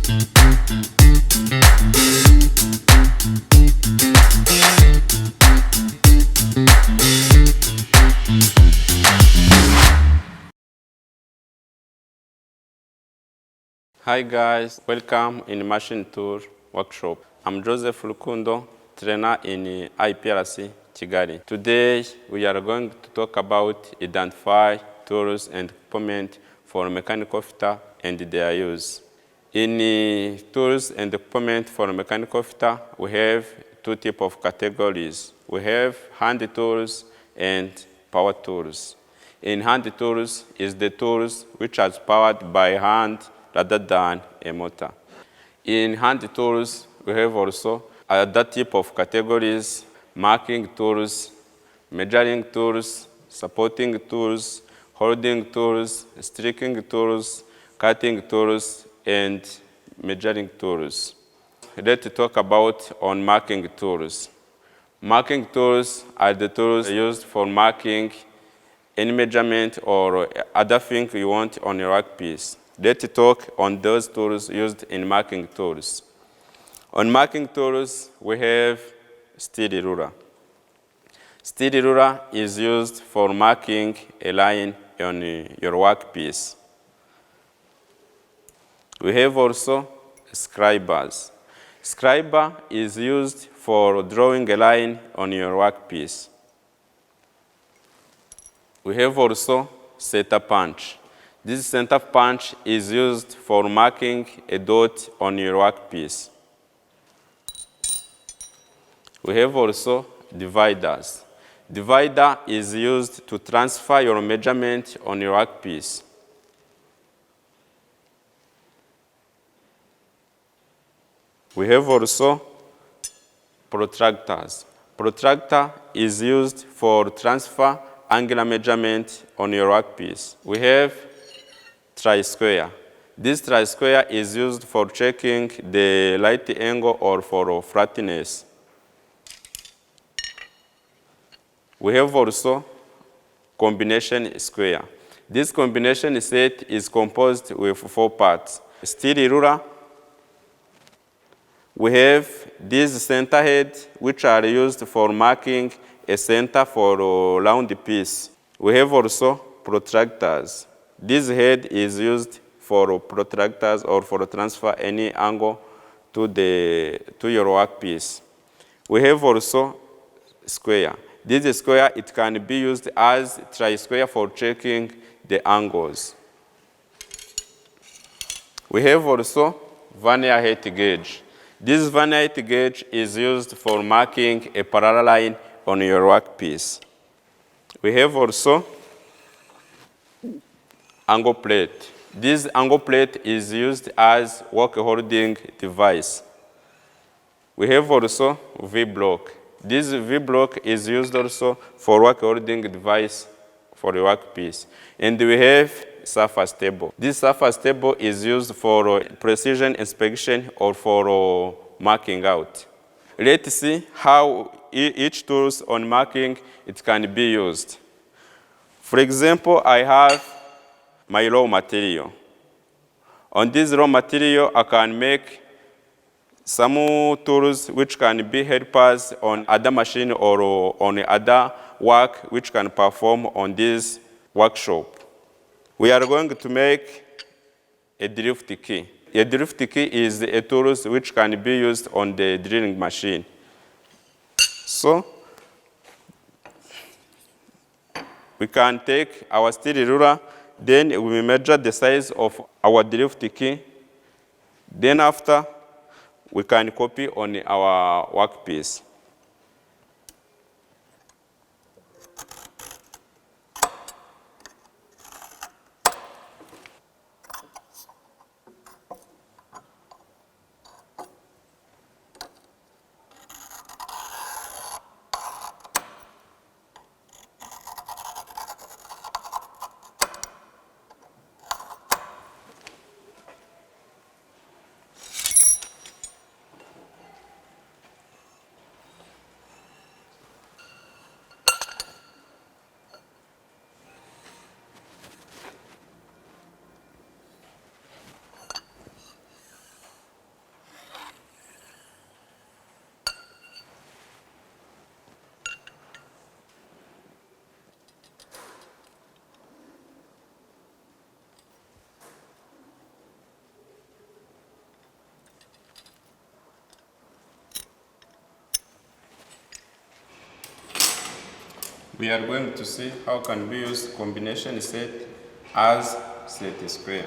Hi guys, welcome in Machine Tour Workshop. I'm Joseph Rukundo, trainer in IPRC Kigali. Today we are going to talk about identify tools and equipment for mechanical fitter and their use. In tools and equipment for mechanical fitter, we have two types of categories. We have hand tools and power tools. In hand tools is the tools which are powered by hand rather than a motor. In hand tools, we have also other type of categories: marking tools, measuring tools, supporting tools, holding tools, striking tools, cutting tools, and measuring tools. Let's talk about on marking tools. Marking tools are the tools used for marking any measurement or other thing you want on your workpiece. Let's talk on those tools used in marking tools. On marking tools, we have steel ruler. Steel ruler is used for marking a line on your workpiece. We have also scribers. Scriber is used for drawing a line on your workpiece. We have also center punch. This center punch is used for marking a dot on your workpiece. We have also dividers. Divider is used to transfer your measurement on your workpiece. We have also protractors. Protractor is used for transfer angular measurement on your workpiece. We have tri-square. This tri-square is used for checking the right angle or for flatness. We have also combination square. This combination set is composed with 4 parts. Steel ruler. We have these center heads, which are used for marking a center for a round piece. We have also protractors. This head is used for protractors or for transfer any angle to your workpiece. We have also square. This square, it can be used as tri-square for checking the angles. We have also vernier height gauge. This vernier height gauge is used for marking a parallel line on your workpiece. We have also angle plate. This angle plate is used as work holding device. We have also V-block. This V-block is used also for work holding device for your workpiece. And we have surface table. This surface table is used for precision inspection or for marking out. Let's see how each tools on marking it can be used. For example, I have my raw material. On this raw material, I can make some tools which can be helpers on other machine or on other work which can perform on this workshop. We are going to make a drift key. A drift key is a tool which can be used on the drilling machine. So, we can take our steel ruler, then we measure the size of our drift key. Then after, we can copy on our workpiece. We are going to see how can we use combination set as set square.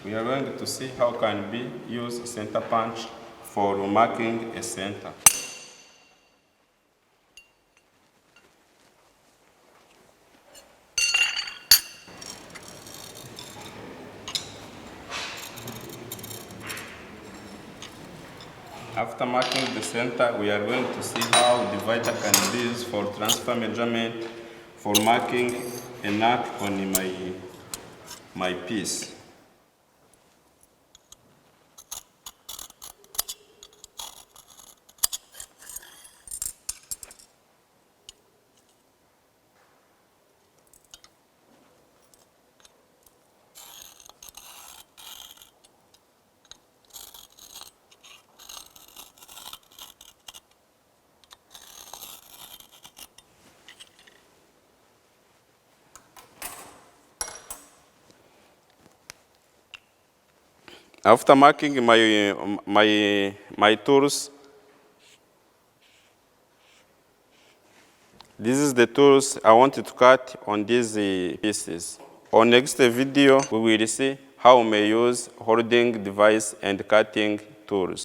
We are going to see how can we use center punch for marking a center. After marking the center, we are going to see how the divider can be used for transfer measurement for marking an arc on my piece. After marking my tools, this is the tools I wanted to cut on these pieces. On next video, we will see how we may use holding device and cutting tools.